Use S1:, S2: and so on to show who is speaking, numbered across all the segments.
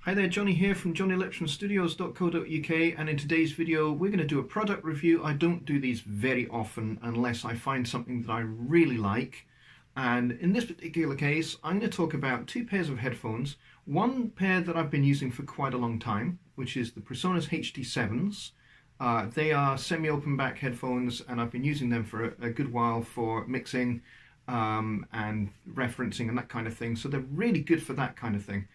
S1: Hi there, Jonny here from JonnyLipshamStudios.co.uk, and in today's video we're going to do a product review. I don't do these very often unless I find something that I really like, and in this particular case I'm going to talk about two pairs of headphones. One pair that I've been using for quite a long time, which is the PreSonus HD7s. They are semi-open back headphones and I've been using them for a good while for mixing and referencing and that kind of thing, so they're really good for that kind of thing.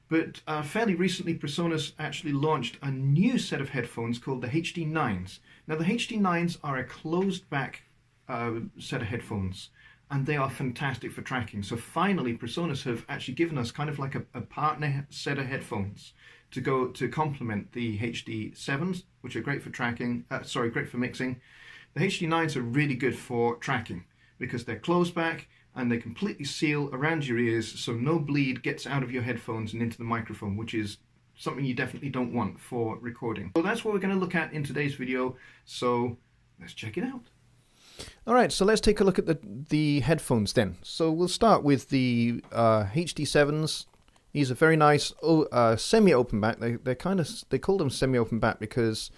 S1: But fairly recently, PreSonus actually launched a new set of headphones called the HD9s. Now, the HD9s are a closed-back set of headphones, and they are fantastic for tracking. So finally, PreSonus have actually given us kind of like a partner set of headphones to complement the HD7s, which are great for tracking. Great for mixing. The HD9s are really good for tracking because they're closed-back, and they completely seal around your ears so no bleed gets out of your headphones and into the microphone, which is something you definitely don't want for recording. So that's what we're going to look at in today's video, so let's check it out.
S2: Alright, so let's take a look at the headphones then. So we'll start with the HD7s. These are very nice, semi-open back. They call them semi-open back because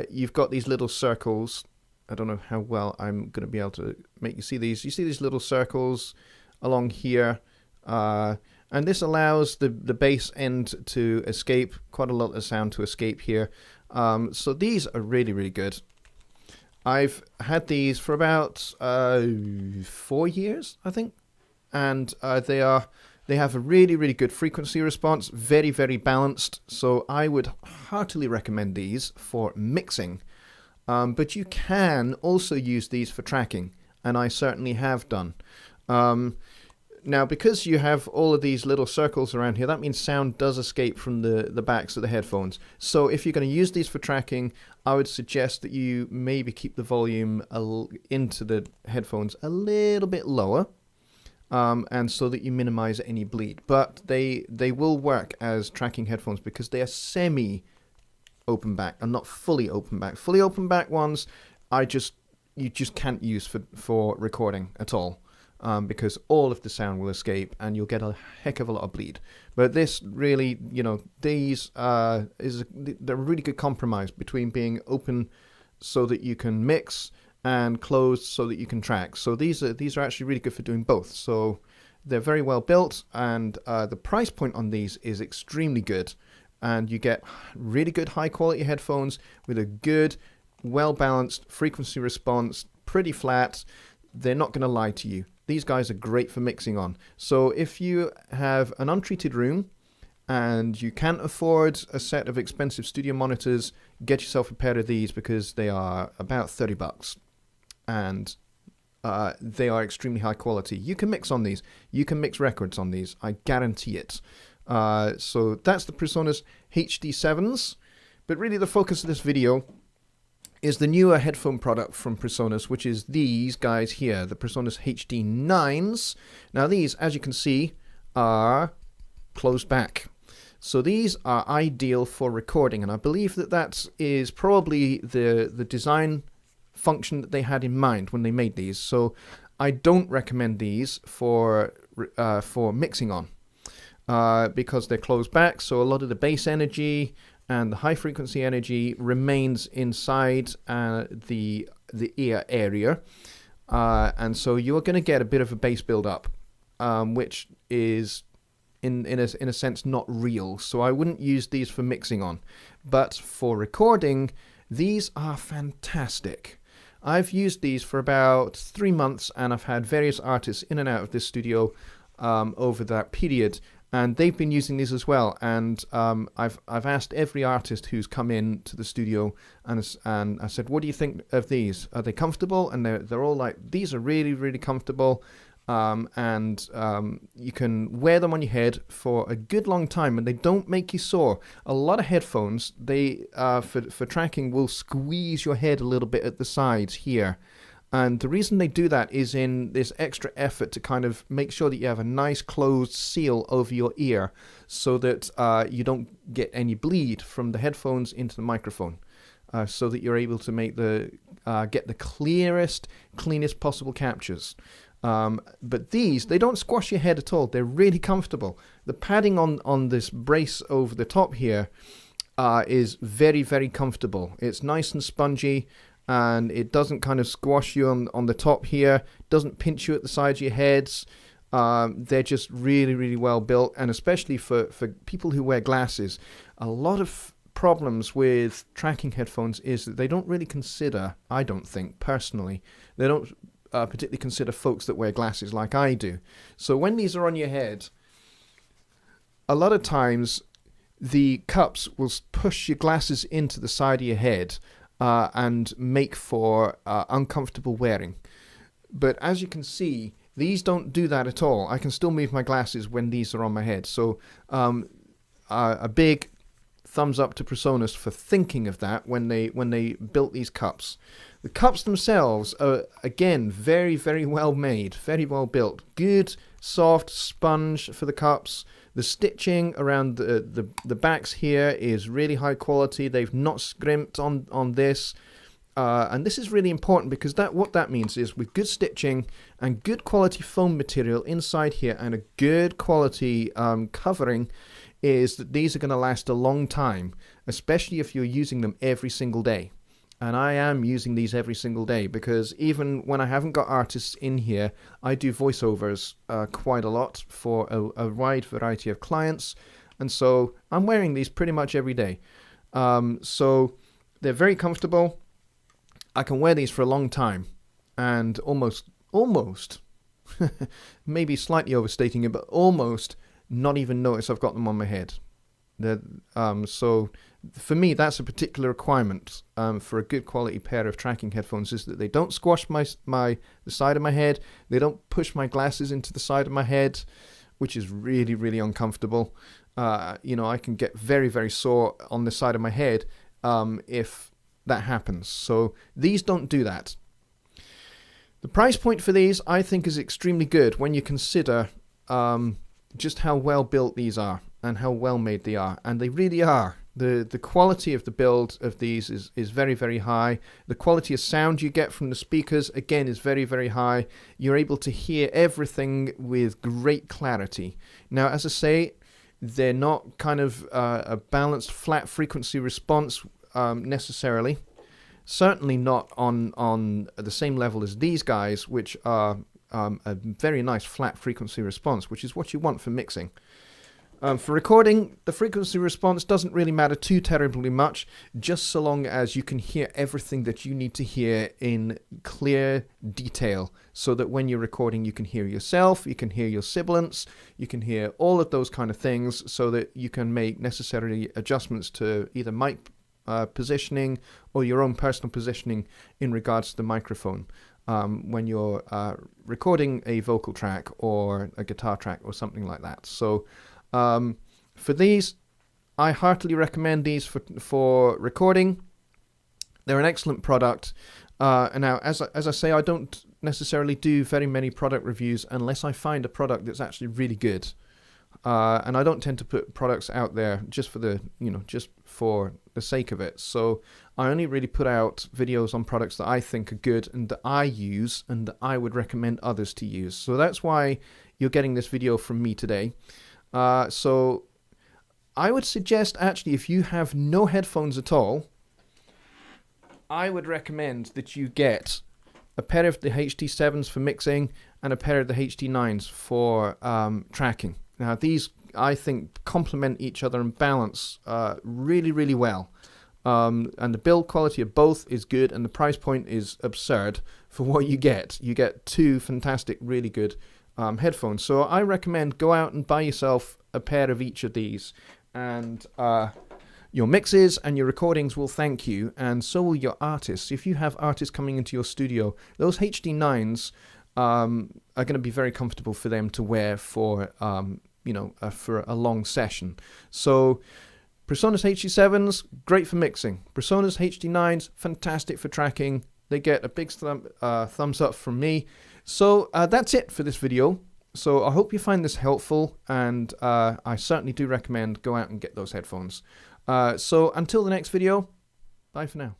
S2: you've got these little circles. I don't know how well I'm going to be able to make you see these. You see these little circles along here, and this allows the bass end to escape, quite a lot of sound to escape here. So these are really, really good. I've had these for about 4 years, I think, and they have a really, really good frequency response, very, very balanced. So I would heartily recommend these for mixing. But you can also use these for tracking, and I certainly have done. Now, because you have all of these little circles around here, that means sound does escape from the backs of the headphones. So if you're going to use these for tracking, I would suggest that you maybe keep the volume into the headphones a little bit lower, and so that you minimize any bleed. But they will work as tracking headphones because they are semi-open back and not fully open back. Fully open back ones, you just can't use for recording at all, because all of the sound will escape and you'll get a heck of a lot of bleed. But this really, these they're a really good compromise between being open so that you can mix and closed so that you can track. So these are actually really good for doing both. So they're very well built, and the price point on these is extremely good. And you get really good high quality headphones with a good, well-balanced frequency response, pretty flat. They're not going to lie to you. These guys are great for mixing on. So if you have an untreated room and you can't afford a set of expensive studio monitors, get yourself a pair of these because they are about $30. And they are extremely high quality. You can mix on these. You can mix records on these. I guarantee it. So that's the PreSonus HD7s, but really the focus of this video is the newer headphone product from PreSonus, which is these guys here, the PreSonus HD9s. Now these, as you can see, are closed back. So these are ideal for recording, and I believe that is probably the design function that they had in mind when they made these. So I don't recommend these for mixing on. Because they're closed back, so a lot of the bass energy and the high frequency energy remains inside the ear area, and so you're going to get a bit of a bass build up, which is in a sense not real. So I wouldn't use these for mixing on, but for recording, these are fantastic. I've used these for about 3 months, and I've had various artists in and out of this studio over that period. And they've been using these as well, and I've asked every artist who's come in to the studio, and I said, "What do you think of these? Are they comfortable?" And they're all like, "These are really, really comfortable, and you can wear them on your head for a good long time, and they don't make you sore." A lot of headphones, they for tracking, will squeeze your head a little bit at the sides here. And the reason they do that is in this extra effort to kind of make sure that you have a nice closed seal over your ear so that you don't get any bleed from the headphones into the microphone. so that you're able to make get the cleanest possible captures. But these, they don't squash your head at all. They're really comfortable. The padding on this brace over the top here is very, very comfortable. It's nice and spongy, and it doesn't kind of squash you on the top here. Doesn't pinch you at the sides of your heads. They're just really, really well built, and especially for people who wear glasses. A lot of problems with tracking headphones is that they don't really consider, I don't think, personally, they don't particularly consider folks that wear glasses like I do. So when these are on your head, a lot of times the cups will push your glasses into the side of your head and make for uncomfortable wearing. But as you can see, these don't do that at all. I can still move my glasses when these are on my head. So a big thumbs up to PreSonus for thinking of that when they built these cups. The cups themselves are, again, very, very well made, very well built. Good, soft sponge for the cups. The stitching around the backs here is really high quality. They've not scrimped on this. And this is really important because what that means is with good stitching and good quality foam material inside here and a good quality covering, is that these are going to last a long time, especially if you're using them every single day. And I am using these every single day because even when I haven't got artists in here, I do voiceovers quite a lot for a wide variety of clients. And so I'm wearing these pretty much every day. So they're very comfortable. I can wear these for a long time and almost, maybe slightly overstating it, but almost not even notice I've got them on my head. So for me, that's a particular requirement for a good quality pair of tracking headphones, is that they don't squash the side of my head. They don't push my glasses into the side of my head, which is really, really uncomfortable. I can get very, very sore on the side of my head if that happens. So these don't do that. The price point for these, I think, is extremely good when you consider just how well built these are and how well made they are, and they really are. The quality of the build of these is very, very high. The quality of sound you get from the speakers, again, is very, very high. You're able to hear everything with great clarity. Now, as I say, they're not kind of a balanced flat frequency response necessarily. Certainly not on the same level as these guys, which are a very nice flat frequency response, which is what you want for mixing. For recording, the frequency response doesn't really matter too terribly much, just so long as you can hear everything that you need to hear in clear detail, so that when you're recording you can hear yourself, you can hear your sibilants, you can hear all of those kind of things, so that you can make necessary adjustments to either mic positioning or your own personal positioning in regards to the microphone when you're recording a vocal track or a guitar track or something like that. So for these, I heartily recommend these for recording. They're an excellent product. And now, as I say, I don't necessarily do very many product reviews unless I find a product that's actually really good. And I don't tend to put products out there just for the sake of it. So I only really put out videos on products that I think are good and that I use and that I would recommend others to use. So that's why you're getting this video from me today. So I would suggest, actually, if you have no headphones at all, I would recommend that you get a pair of the HD7s for mixing and a pair of the HD9s for tracking. Now, these, I think, complement each other and balance really, really well. And the build quality of both is good, and the price point is absurd for what you get. You get two fantastic, really good headphones. So I recommend go out and buy yourself a pair of each of these, and your mixes and your recordings will thank you, and so will your artists. If you have artists coming into your studio, those HD9s are going to be very comfortable for them to wear for for a long session. So PreSonus HD7s, great for mixing. PreSonus HD9s, fantastic for tracking. They get a big thumbs up from me. So that's it for this video. So I hope you find this helpful, and I certainly do recommend go out and get those headphones. So until the next video, bye for now.